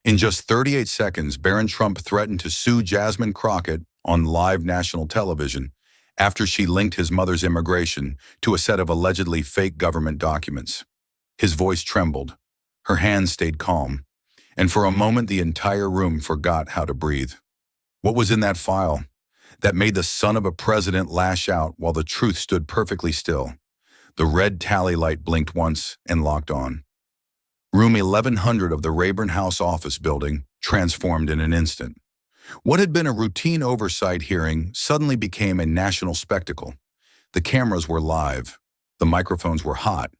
In just 38 seconds, Barron Trump threatened to sue Jasmine Crockett on live national television after she linked his mother's immigration to a set of allegedly fake government documents. His voice trembled. Her hands stayed calm. And for a moment, the entire room forgot how to breathe. What was in that file that made the son of a president lash out while the truth stood perfectly still? The red tally light blinked once and locked on. Room 1100 of the Rayburn House office building transformed in an instant. What had been a routine oversight hearing suddenly became a national spectacle. The cameras were live, the microphones were hot,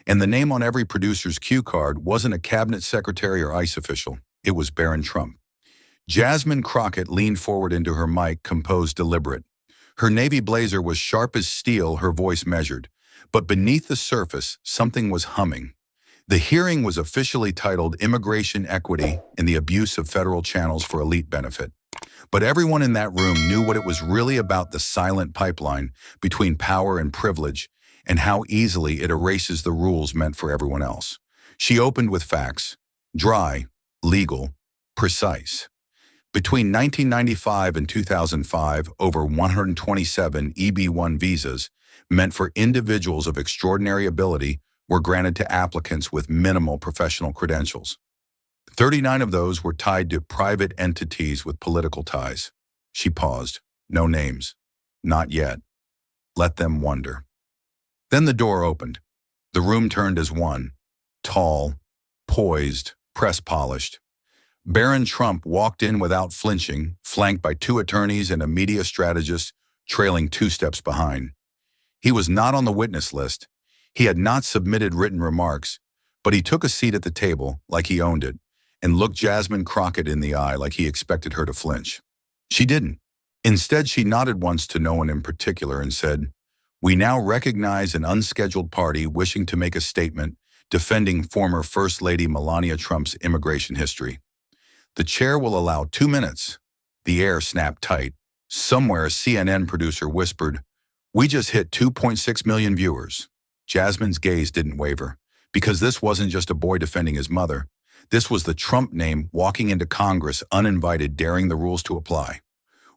and the name on every producer's cue card wasn't a cabinet secretary or ICE official. It was Barron Trump. Jasmine Crockett leaned forward into her mic, composed, deliberate. Her navy blazer was sharp as steel, her voice measured. But beneath the surface, something was humming. The hearing was officially titled Immigration Equity and the Abuse of Federal Channels for Elite Benefit. But everyone in that room knew what it was really about: the silent pipeline between power and privilege, and how easily it erases the rules meant for everyone else. She opened with facts: dry, legal, precise. Between 1995 and 2005, over 127 EB-1 visas meant for individuals of extraordinary ability were granted to applicants with minimal professional credentials. 39 of those were tied to private entities with political ties. She paused. No names. Not yet. Let them wonder. Then the door opened. The room turned as one. Tall, poised, press-polished. Barron Trump walked in without flinching, flanked by two attorneys and a media strategist trailing 2 steps behind. He was not on the witness list. He had not submitted written remarks, but he took a seat at the table like he owned it and looked Jasmine Crockett in the eye like he expected her to flinch. She didn't. Instead, she nodded once to no one in particular and said, "We now recognize an unscheduled party wishing to make a statement defending former First Lady Melania Trump's immigration history. The chair will allow 2 minutes." The air snapped tight. Somewhere, a CNN producer whispered, "We just hit 2.6 million viewers." Jasmine's gaze didn't waver, because this wasn't just a boy defending his mother. This was the Trump name walking into Congress uninvited, daring the rules to apply.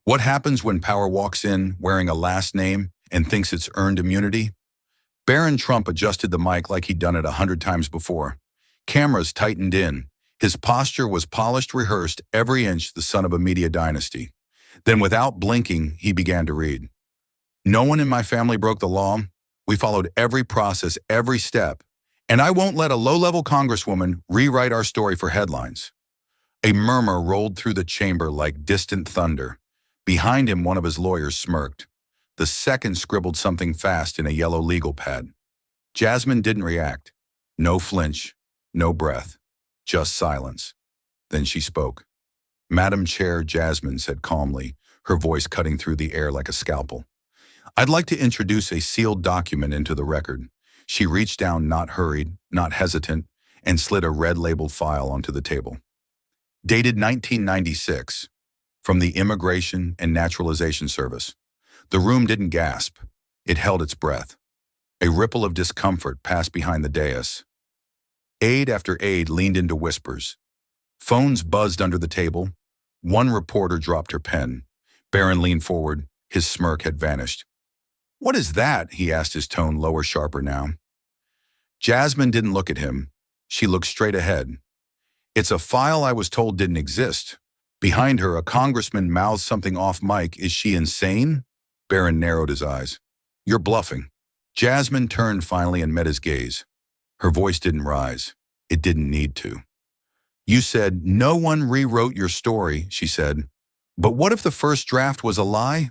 What happens when power walks in wearing a last name and thinks it's earned immunity? Barron Trump adjusted the mic like he'd done it 100 times before. Cameras tightened in. His posture was polished, rehearsed, every inch the son of a media dynasty. Then, without blinking, he began to read. "No one in my family broke the law. We followed every process, every step. And I won't let a low-level congresswoman rewrite our story for headlines." A murmur rolled through the chamber like distant thunder. Behind him, one of his lawyers smirked. The second scribbled something fast in a yellow legal pad. Jasmine didn't react. No flinch, no breath, just silence. Then she spoke. "Madam Chair," Jasmine said calmly, her voice cutting through the air like a scalpel. "I'd like to introduce a sealed document into the record." She reached down, not hurried, not hesitant, and slid a red-labeled file onto the table. Dated 1996, from the Immigration and Naturalization Service. The room didn't gasp. It held its breath. A ripple of discomfort passed behind the dais. Aide after aide leaned into whispers. Phones buzzed under the table. One reporter dropped her pen. Barron leaned forward. His smirk had vanished. "What is that?" he asked, his tone lower, sharper now. Jasmine didn't look at him. She looked straight ahead. "It's a file I was told didn't exist." Behind her, a congressman mouthed something off mic. "Is she insane?" Barron narrowed his eyes. "You're bluffing." Jasmine turned finally and met his gaze. Her voice didn't rise. It didn't need to. "You said no one rewrote your story," she said. "But what if the first draft was a lie?"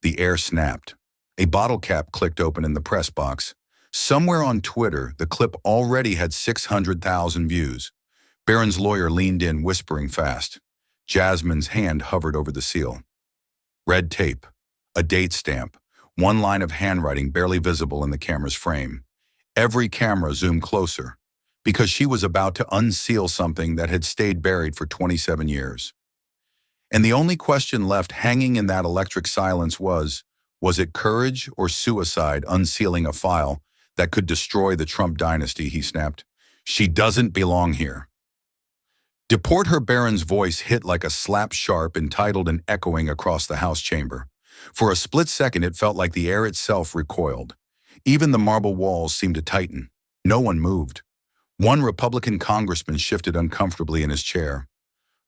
The air snapped. A bottle cap clicked open in the press box. Somewhere on Twitter, the clip already had 600,000 views. Barron's lawyer leaned in, whispering fast. Jasmine's hand hovered over the seal. Red tape, a date stamp, one line of handwriting barely visible in the camera's frame. Every camera zoomed closer, because she was about to unseal something that had stayed buried for 27 years. And the only question left hanging in that electric silence was it courage or suicide unsealing a file that could destroy the Trump dynasty? He snapped. "She doesn't belong here." Deport her. Barron's voice hit like a slap sharp, entitled and echoing across the House chamber. For a split second, it felt like the air itself recoiled. Even the marble walls seemed to tighten. No one moved. One Republican congressman shifted uncomfortably in his chair.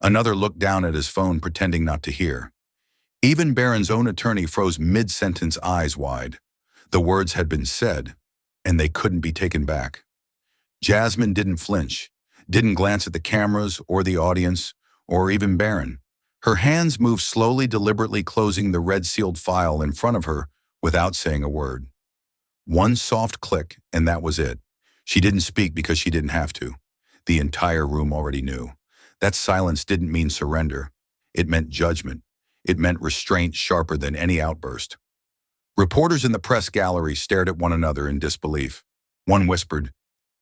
Another looked down at his phone, pretending not to hear. Even Barron's own attorney froze mid-sentence, eyes wide. The words had been said, and they couldn't be taken back. Jasmine didn't flinch, didn't glance at the cameras or the audience, or even Barron. Her hands moved slowly, deliberately closing the red-sealed file in front of her without saying a word. One soft click, and that was it. She didn't speak because she didn't have to. The entire room already knew. That silence didn't mean surrender. It meant judgment. It meant restraint sharper than any outburst. Reporters in the press gallery stared at one another in disbelief. One whispered,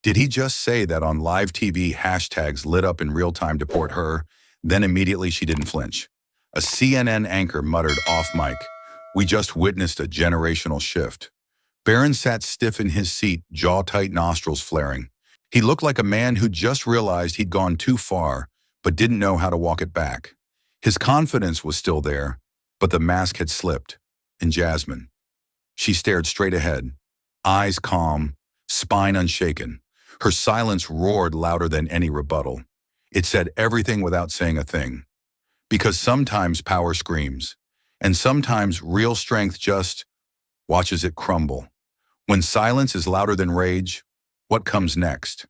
"Did he just say that on live TV?" Hashtags lit up in real time. Deport her. Then immediately she didn't flinch. A CNN anchor muttered off mic, "We just witnessed a generational shift." Barron sat stiff in his seat, jaw tight, nostrils flaring. He looked like a man who just realized he'd gone too far, but didn't know how to walk it back. His confidence was still there, but the mask had slipped. And Jasmine. She stared straight ahead, eyes calm, spine unshaken. Her silence roared louder than any rebuttal. It said everything without saying a thing. Because sometimes power screams, and sometimes real strength just watches it crumble. When silence is louder than rage, what comes next?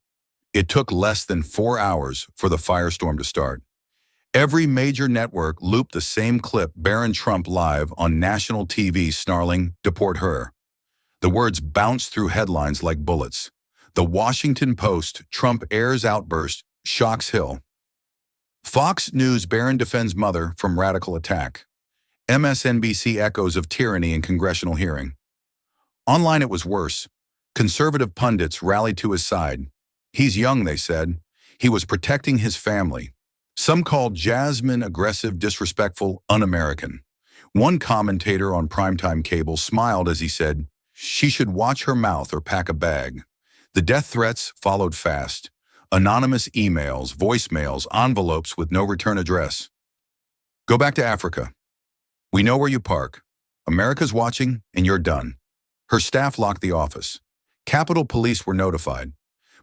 It took less than 4 hours for the firestorm to start. Every major network looped the same clip: Barron Trump live on national TV snarling, "Deport her." The words bounced through headlines like bullets. The Washington Post, "Trump airs outburst, shocks Hill." Fox News, "Barron defends mother from radical attack." MSNBC, "Echoes of tyranny in congressional hearing." Online it was worse. Conservative pundits rallied to his side. He's young, they said. He was protecting his family. Some called Jasmine aggressive, disrespectful, un-American. One commentator on primetime cable smiled as he said, "She should watch her mouth or pack a bag." The death threats followed fast. Anonymous emails, voicemails, envelopes with no return address. "Go back to Africa. We know where you park. America's watching, and you're done." Her staff locked the office. Capitol Police were notified.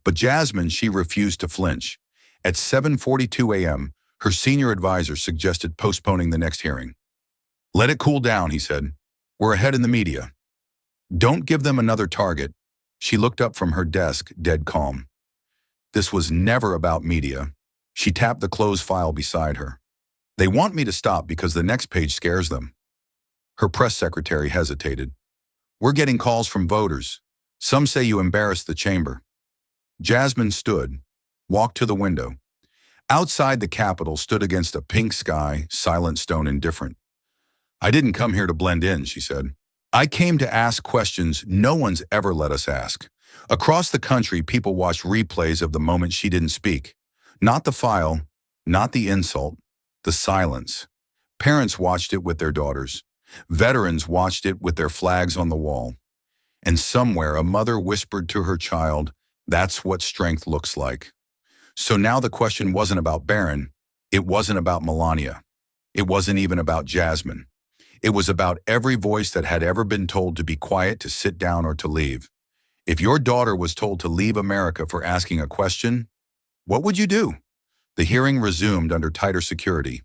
But Jasmine, she refused to flinch. At 7:42 a.m., her senior advisor suggested postponing the next hearing. "Let it cool down," he said. "We're ahead in the media. Don't give them another target." She looked up from her desk, dead calm. "This was never about media." She tapped the closed file beside her. "They want me to stop because the next page scares them." Her press secretary hesitated. "We're getting calls from voters. Some say you embarrassed the chamber." Jasmine stood, walked to the window. Outside, the Capitol stood against a pink sky, silent, stone indifferent. "I didn't come here to blend in," she said. "I came to ask questions no one's ever let us ask." Across the country, people watched replays of the moment she didn't speak. Not the file, not the insult, the silence. Parents watched it with their daughters. Veterans watched it with their flags on the wall. And somewhere, a mother whispered to her child, "That's what strength looks like." So now the question wasn't about Barron. It wasn't about Melania. It wasn't even about Jasmine. It was about every voice that had ever been told to be quiet, to sit down, or to leave. If your daughter was told to leave America for asking a question, what would you do? The hearing resumed under tighter security.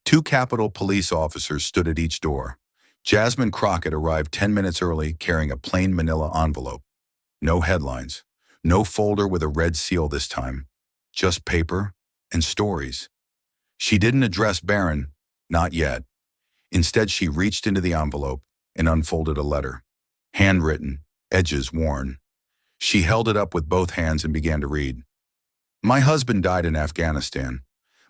2 Capitol Police officers stood at each door. Jasmine Crockett arrived 10 minutes early, carrying a plain manila envelope. No headlines. No folder with a red seal this time. Just paper and stories. She didn't address Barron, not yet. Instead, she reached into the envelope and unfolded a letter. Handwritten, edges worn. She held it up with both hands and began to read. "My husband died in Afghanistan.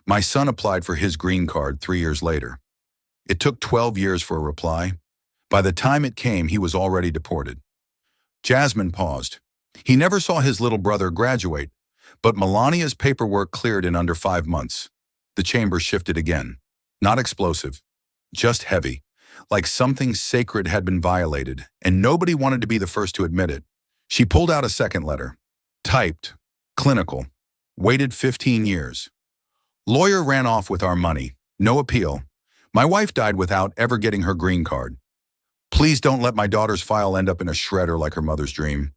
My son applied for his green card 3 years later. It took 12 years for a reply. By the time it came, he was already deported." Jasmine paused. He never saw his little brother graduate, but Melania's paperwork cleared in under 5 months. The chamber shifted again. Not explosive, just heavy, like something sacred had been violated, and nobody wanted to be the first to admit it. She pulled out a second letter. Typed, clinical, waited 15 years. Lawyer ran off with our money. No appeal. My wife died without ever getting her green card. Please don't let my daughter's file end up in a shredder like her mother's dream.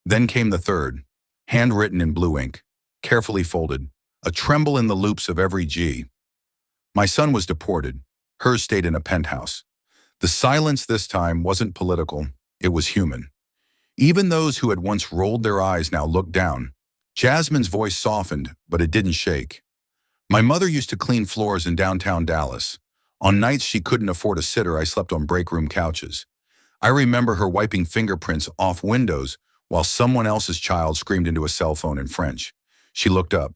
Then came the third, handwritten in blue ink, carefully folded, a tremble in the loops of every G. My son was deported. Hers stayed in a penthouse. The silence this time wasn't political, it was human. Even those who had once rolled their eyes now looked down. Jasmine's voice softened, but it didn't shake. My mother used to clean floors in downtown Dallas. On nights she couldn't afford a sitter, I slept on break room couches. I remember her wiping fingerprints off windows while someone else's child screamed into a cell phone in French. She looked up.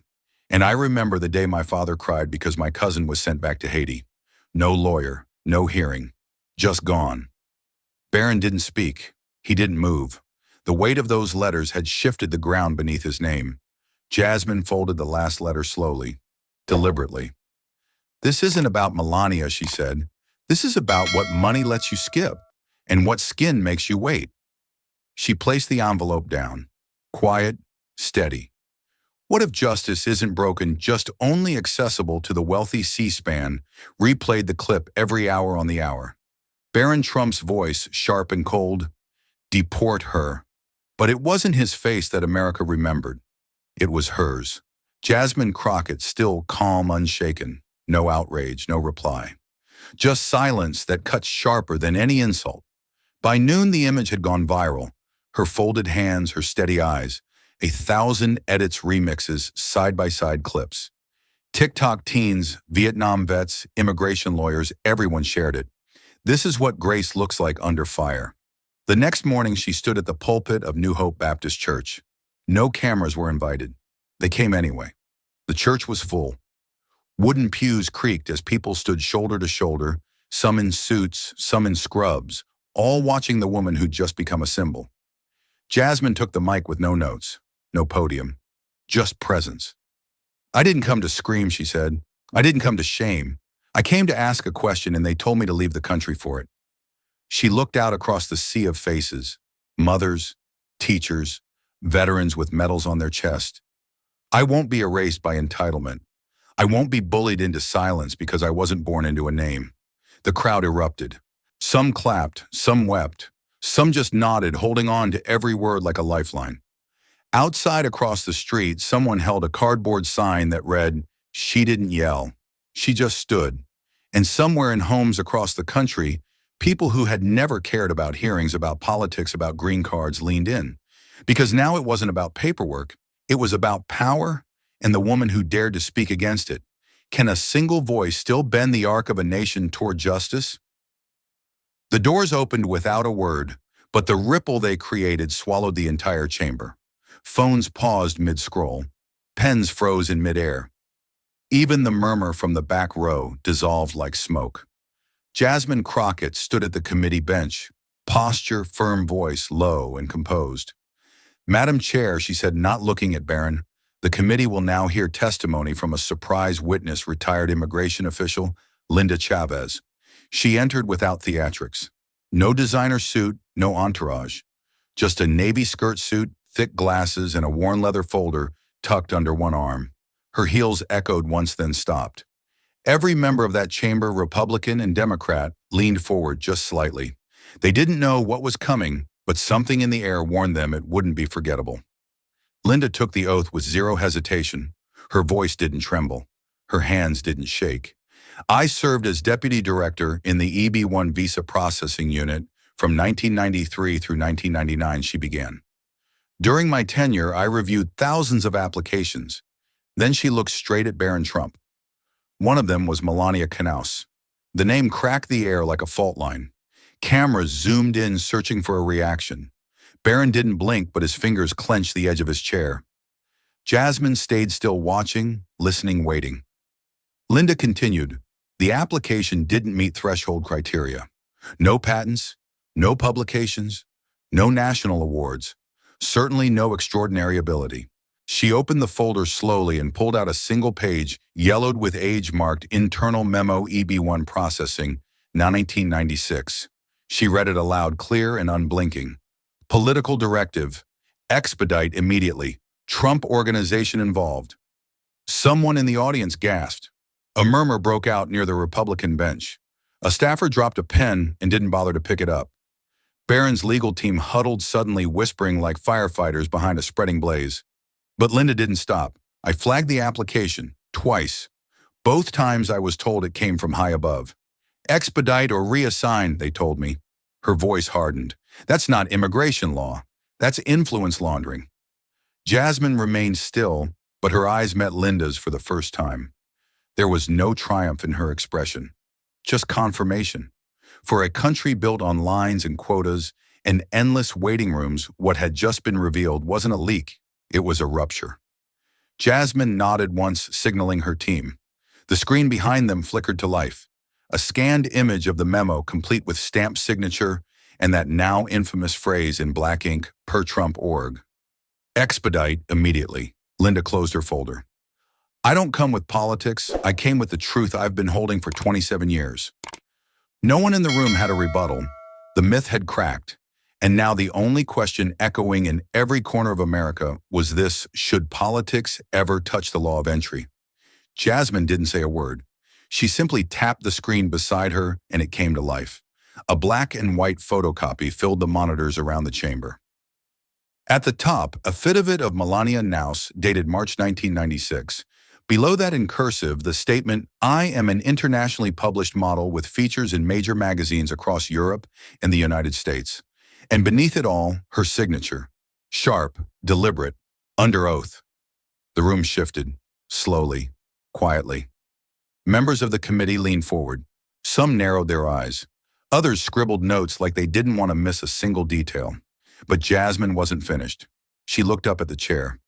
And I remember the day my father cried because my cousin was sent back to Haiti. No lawyer, no hearing, just gone. Barron didn't speak. He didn't move. The weight of those letters had shifted the ground beneath his name. Jasmine folded the last letter slowly, deliberately. This isn't about Melania, she said. This is about what money lets you skip and what skin makes you wait. She placed the envelope down, quiet, steady. What if justice isn't broken, just only accessible to the wealthy C-SPAN, replayed the clip every hour on the hour. Barron Trump's voice, sharp and cold, deport her. But it wasn't his face that America remembered. It was hers. Jasmine Crockett, still calm, unshaken. No outrage, no reply. Just silence that cut sharper than any insult. By noon, the image had gone viral. Her folded hands, her steady eyes. 1,000 edits, remixes, side-by-side clips. TikTok teens, Vietnam vets, immigration lawyers, everyone shared it. This is what grace looks like under fire. The next morning, she stood at the pulpit of New Hope Baptist Church. No cameras were invited. They came anyway. The church was full. Wooden pews creaked as people stood shoulder to shoulder, some in suits, some in scrubs, all watching the woman who'd just become a symbol. Jasmine took the mic with no notes, no podium, just presence. I didn't come to scream, she said. I didn't come to shame. I came to ask a question and they told me to leave the country for it. She looked out across the sea of faces, mothers, teachers, veterans with medals on their chest. I won't be erased by entitlement. I won't be bullied into silence because I wasn't born into a name. The crowd erupted. Some clapped, some wept, some just nodded, holding on to every word like a lifeline. Outside across the street, someone held a cardboard sign that read, "She didn't yell. She just stood." And somewhere in homes across the country, people who had never cared about hearings, about politics, about green cards leaned in. Because now it wasn't about paperwork. It was about power and the woman who dared to speak against it. Can a single voice still bend the arc of a nation toward justice? The doors opened without a word, but the ripple they created swallowed the entire chamber. Phones paused mid-scroll. Pens froze in midair. Even the murmur from the back row dissolved like smoke. Jasmine Crockett stood at the committee bench, posture, firm voice, low and composed. "Madam Chair," she said, not looking at Barron, "the committee will now hear testimony from a surprise witness, retired immigration official, Linda Chavez." She entered without theatrics. No designer suit, no entourage. Just a navy skirt suit, thick glasses, and a worn leather folder tucked under one arm. Her heels echoed once, then stopped. Every member of that chamber, Republican and Democrat, leaned forward just slightly. They didn't know what was coming, but something in the air warned them it wouldn't be forgettable. Linda took the oath with zero hesitation. Her voice didn't tremble. Her hands didn't shake. "I served as deputy director in the EB-1 visa processing unit from 1993 through 1999, she began. "During my tenure, I reviewed thousands of applications." Then she looked straight at Barron Trump. One of them was Melania. The name cracked the air like a fault line. Cameras zoomed in, searching for a reaction. Barron didn't blink, but his fingers clenched the edge of his chair. Jasmine stayed still, watching, listening, waiting. Linda continued. The application didn't meet threshold criteria. No patents, no publications, no national awards, certainly no extraordinary ability. She opened the folder slowly and pulled out a single page, yellowed with age, marked Internal Memo EB-1 Processing, 1996. She read it aloud, clear and unblinking. Political directive. Expedite immediately. Trump organization involved. Someone in the audience gasped. A murmur broke out near the Republican bench. A staffer dropped a pen and didn't bother to pick it up. Barron's legal team huddled suddenly, whispering like firefighters behind a spreading blaze. But Linda didn't stop. I flagged the application, twice. Both times I was told it came from high above. Expedite or reassign, they told me. Her voice hardened. That's not immigration law. That's influence laundering. Jasmine remained still, but her eyes met Linda's for the first time. There was no triumph in her expression, just confirmation. For a country built on lines and quotas and endless waiting rooms, what had just been revealed wasn't a leak, it was a rupture. Jasmine nodded once, signaling her team. The screen behind them flickered to life. A scanned image of the memo, complete with stamped signature and that now infamous phrase in black ink, per Trump org. Expedite immediately. Linda closed her folder. I don't come with politics, I came with the truth I've been holding for 27 years. No one in the room had a rebuttal. The myth had cracked. And now the only question echoing in every corner of America was this: should politics ever touch the law of entry? Jasmine didn't say a word. She simply tapped the screen beside her and it came to life. A black and white photocopy filled the monitors around the chamber. At the top, a fit of Melania Naus, dated March 1996. Below that in cursive, the statement, I am an internationally published model with features in major magazines across Europe and the United States. And beneath it all, her signature. Sharp, deliberate, under oath. The room shifted, slowly, quietly. Members of the committee leaned forward. Some narrowed their eyes. Others scribbled notes like they didn't want to miss a single detail. But Jasmine wasn't finished. She looked up at the chair.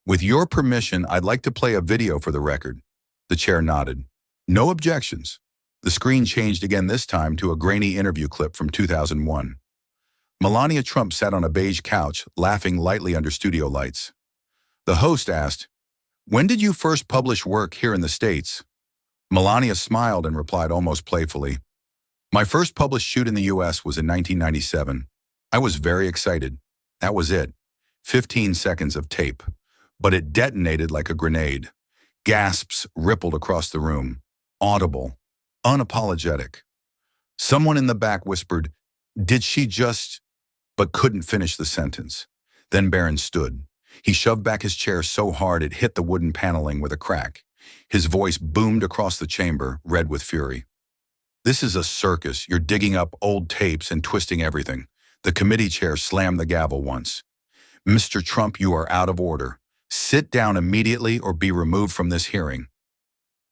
With your permission, I'd like to play a video for the record. The chair nodded. No objections. The screen changed again, this time to a grainy interview clip from 2001. Melania Trump sat on a beige couch, laughing lightly under studio lights. The host asked, when did you first publish work here in the States? Melania smiled and replied almost playfully, my first published shoot in the US was in 1997. I was very excited. That was it. 15 seconds of tape. But it detonated like a grenade. Gasps rippled across the room. Audible. Unapologetic. Someone in the back whispered, did she just... but couldn't finish the sentence. Then Barron stood. He shoved back his chair so hard it hit the wooden paneling with a crack. His voice boomed across the chamber, red with fury. This is a circus. You're digging up old tapes and twisting everything. The committee chair slammed the gavel once. Mr. Trump, you are out of order. Sit down immediately or be removed from this hearing.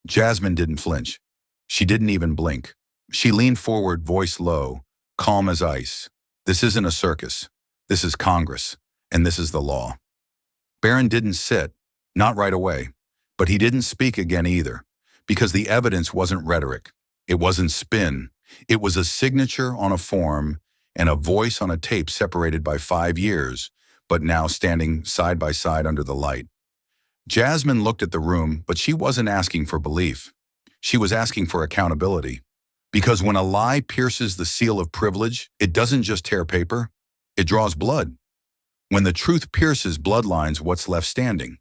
Jasmine didn't flinch. She didn't even blink. She leaned forward, voice low, calm as ice. This isn't a circus. This is Congress, and this is the law. Barron didn't sit, not right away, but he didn't speak again either, because the evidence wasn't rhetoric. It wasn't spin. It was a signature on a form and a voice on a tape separated by 5 years, but now standing side by side under the light. Jasmine looked at the room, but she wasn't asking for belief. She was asking for accountability. Because when a lie pierces the seal of privilege, it doesn't just tear paper, it draws blood. When the truth pierces bloodlines, what's left standing?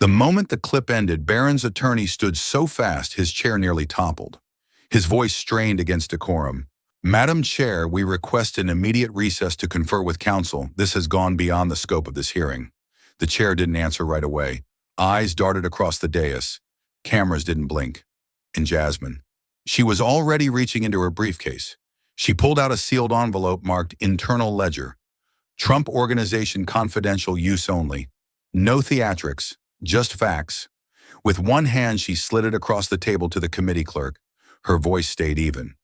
The moment the clip ended, Barron's attorney stood so fast his chair nearly toppled. His voice strained against decorum. Madam Chair, we request an immediate recess to confer with counsel. This has gone beyond the scope of this hearing. The chair didn't answer right away. Eyes darted across the dais. Cameras didn't blink. And Jasmine. She was already reaching into her briefcase. She pulled out a sealed envelope marked Internal Ledger. Trump Organization Confidential Use Only. No theatrics, just facts. With one hand, she slid it across the table to the committee clerk. Her voice stayed even.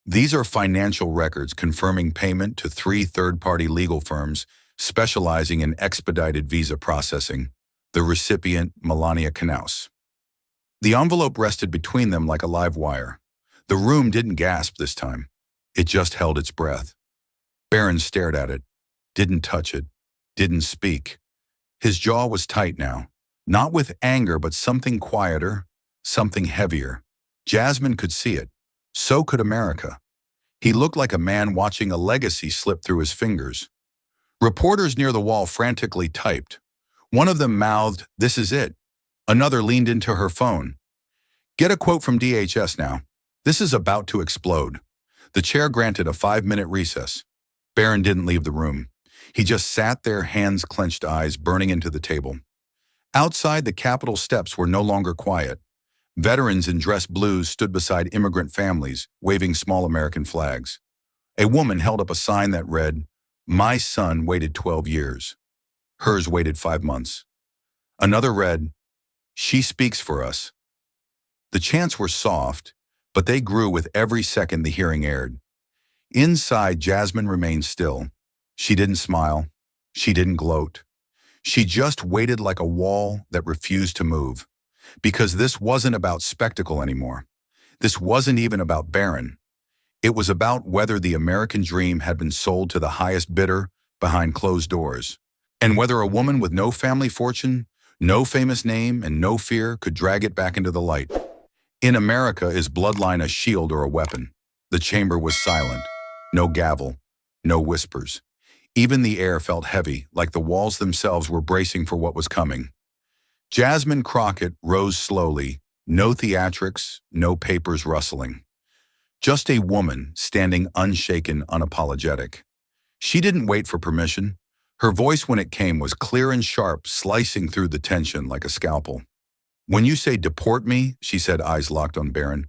These are financial records confirming payment to 3 third-party legal firms specializing in expedited visa processing. The recipient, Melania Naus. The envelope rested between them like a live wire. The room didn't gasp this time. It just held its breath. Barron stared at it, didn't touch it, didn't speak. His jaw was tight now, not with anger but something quieter, something heavier. Jasmine could see it. So could America. He looked like a man watching a legacy slip through his fingers. Reporters near the wall frantically typed. One of them mouthed, "This is it." Another leaned into her phone. Get a quote from DHS now. This is about to explode. The chair granted a 5-minute recess. Barron didn't leave the room. He just sat there, hands clenched, eyes burning into the table. Outside, the Capitol steps were no longer quiet. Veterans in dress blues stood beside immigrant families, waving small American flags. A woman held up a sign that read, "My son waited 12 years. Hers waited 5 months." Another read, "She speaks for us." The chants were soft, but they grew with every second the hearing aired. Inside, Jasmine remained still. She didn't smile. She didn't gloat. She just waited like a wall that refused to move. Because this wasn't about spectacle anymore. This wasn't even about Barron. It was about whether the American dream had been sold to the highest bidder behind closed doors, and whether a woman with no family fortune, no famous name, and no fear could drag it back into the light. In America, is bloodline a shield or a weapon? The chamber was silent. No gavel, no whispers. Even the air felt heavy, like the walls themselves were bracing for what was coming. Jasmine Crockett rose slowly, no theatrics, no papers rustling. Just a woman standing unshaken, unapologetic. She didn't wait for permission. Her voice, when it came, was clear and sharp, slicing through the tension like a scalpel. "When you say deport me," she said, eyes locked on Barron,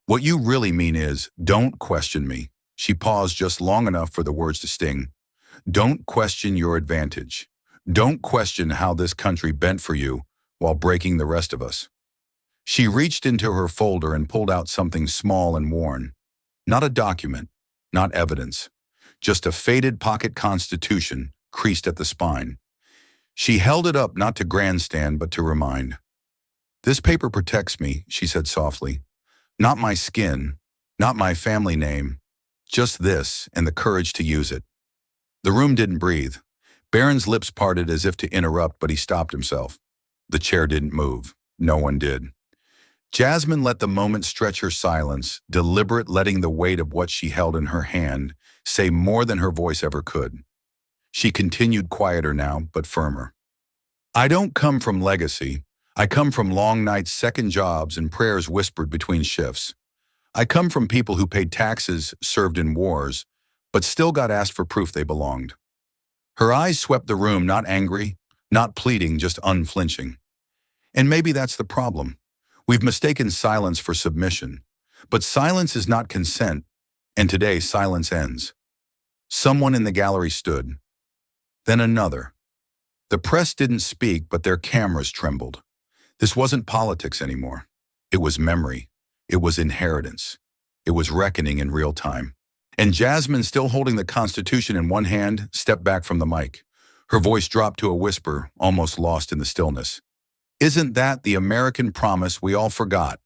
"what you really mean is, don't question me." She paused just long enough for the words to sting. "Don't question your advantage. Don't question how this country bent for you while breaking the rest of us." She reached into her folder and pulled out something small and worn. Not a document, not evidence, just a faded pocket constitution creased at the spine. She held it up not to grandstand but to remind. "This paper protects me," she said softly. "Not my skin, not my family name, just this and the courage to use it." The room didn't breathe. Barron's lips parted as if to interrupt, but he stopped himself. The chair didn't move. No one did. Jasmine let the moment stretch her silence, deliberate, letting the weight of what she held in her hand say more than her voice ever could. She continued, quieter now, but firmer. "I don't come from legacy. I come from long nights, second jobs, and prayers whispered between shifts. I come from people who paid taxes, served in wars, but still got asked for proof they belonged." Her eyes swept the room, not angry, not pleading, just unflinching. And maybe that's the problem. We've mistaken silence for submission. But silence is not consent, and today silence ends. Someone in the gallery stood. Then another. The press didn't speak, but their cameras trembled. This wasn't politics anymore. It was memory. It was inheritance. It was reckoning in real time. And Jasmine, still holding the Constitution in one hand, stepped back from the mic. Her voice dropped to a whisper, almost lost in the stillness. "Isn't that the American promise we all forgot?"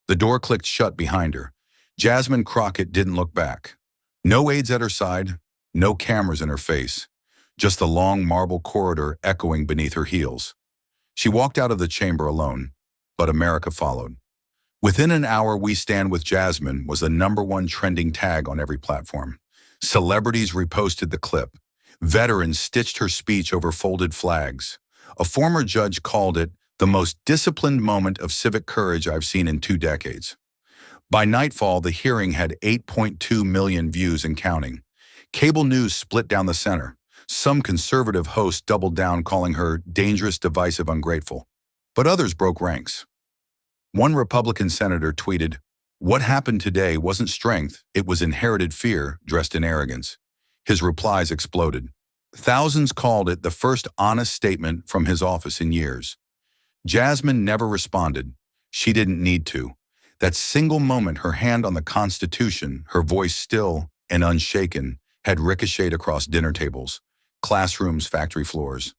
The door clicked shut behind her. Jasmine Crockett didn't look back. No aides at her side, no cameras in her face, just the long marble corridor echoing beneath her heels. She walked out of the chamber alone, but America followed. Within an hour, "We Stand with Jasmine" was the #1 trending tag on every platform. Celebrities reposted the clip. Veterans stitched her speech over folded flags. A former judge called it the most disciplined moment of civic courage I've seen in 2 decades. By nightfall, the hearing had 8.2 million views and counting. Cable news split down the center. Some conservative hosts doubled down, calling her dangerous, divisive, ungrateful. But others broke ranks. One Republican senator tweeted, "What happened today wasn't strength, it was inherited fear dressed in arrogance." His replies exploded. Thousands called it the first honest statement from his office in years. Jasmine never responded. She didn't need to. That single moment, her hand on the Constitution, her voice still and unshaken, had ricocheted across dinner tables, classrooms, factory floors.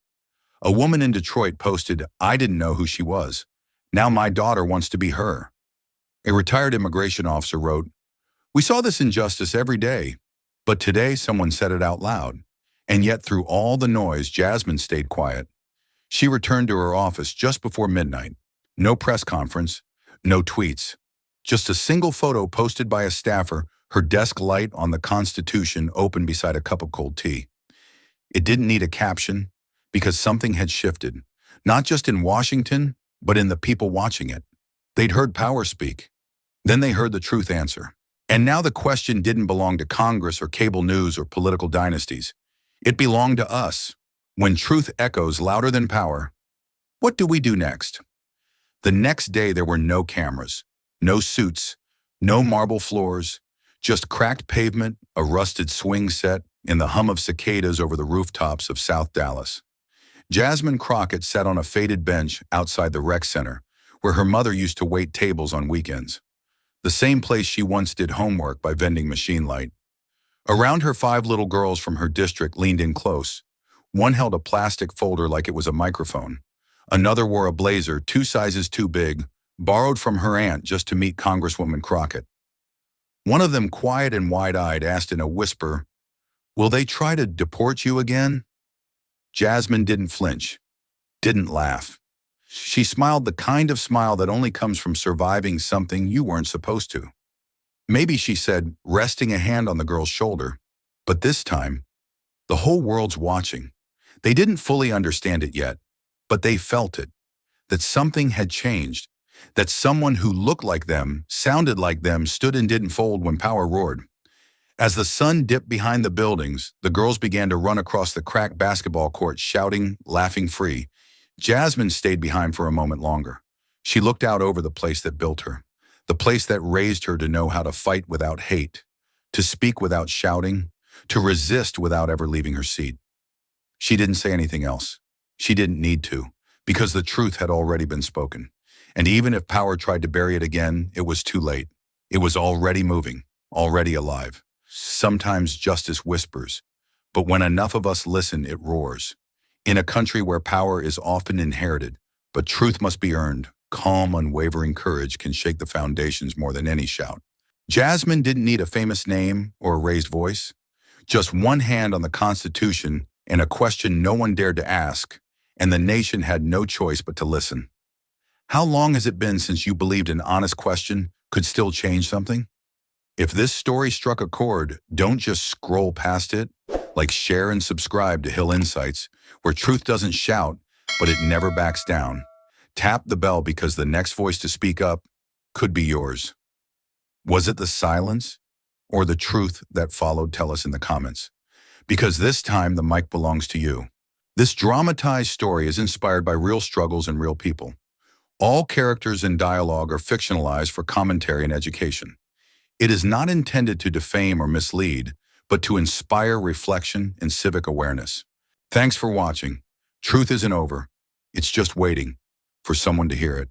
A woman in Detroit posted, "I didn't know who she was. Now my daughter wants to be her." A retired immigration officer wrote, "We saw this injustice every day, but today someone said it out loud." And yet through all the noise, Jasmine stayed quiet. She returned to her office just before midnight. No press conference, no tweets. Just a single photo posted by a staffer, her desk light on the Constitution open beside a cup of cold tea. It didn't need a caption, because something had shifted. Not just in Washington, but in the people watching it. They'd heard power speak. Then they heard the truth answer. And now the question didn't belong to Congress or cable news or political dynasties. It belonged to us. When truth echoes louder than power, what do we do next? The next day there were no cameras, no suits, no marble floors, just cracked pavement, a rusted swing set, and the hum of cicadas over the rooftops of South Dallas. Jasmine Crockett sat on a faded bench outside the rec center, where her mother used to wait tables on weekends. The same place she once did homework by vending machine light. Around her, 5 little girls from her district leaned in close. One held a plastic folder like it was a microphone. Another wore a blazer 2 sizes too big, borrowed from her aunt just to meet Congresswoman Crockett. One of them, quiet and wide-eyed, asked in a whisper, "Will they try to deport you again?" Jasmine didn't flinch, didn't laugh. She smiled the kind of smile that only comes from surviving something you weren't supposed to. "Maybe," she said, resting a hand on the girl's shoulder. But this time, the whole world's watching. They didn't fully understand it yet, but they felt it. That something had changed. That someone who looked like them, sounded like them, stood and didn't fold when power roared. As the sun dipped behind the buildings, the girls began to run across the cracked basketball court, shouting, laughing free. Jasmine stayed behind for a moment longer. She looked out over the place that built her, the place that raised her to know how to fight without hate, to speak without shouting, to resist without ever leaving her seat. She didn't say anything else. She didn't need to, because the truth had already been spoken. And even if power tried to bury it again, it was too late. It was already moving, already alive. Sometimes justice whispers, but when enough of us listen, it roars. In a country where power is often inherited, but truth must be earned, calm, unwavering courage can shake the foundations more than any shout. Jasmine didn't need a famous name or a raised voice. Just one hand on the Constitution and a question no one dared to ask, and the nation had no choice but to listen. How long has it been since you believed an honest question could still change something? If this story struck a chord, don't just scroll past it. Like, share and subscribe to Hill Insights, where truth doesn't shout, but it never backs down. Tap the bell, because the next voice to speak up could be yours. Was it the silence or the truth that followed? Tell us in the comments, because this time the mic belongs to you. This dramatized story is inspired by real struggles and real people. All characters and dialogue are fictionalized for commentary and education. It is not intended to defame or mislead, but to inspire reflection and civic awareness. Thanks for watching. Truth isn't over. It's just waiting for someone to hear it.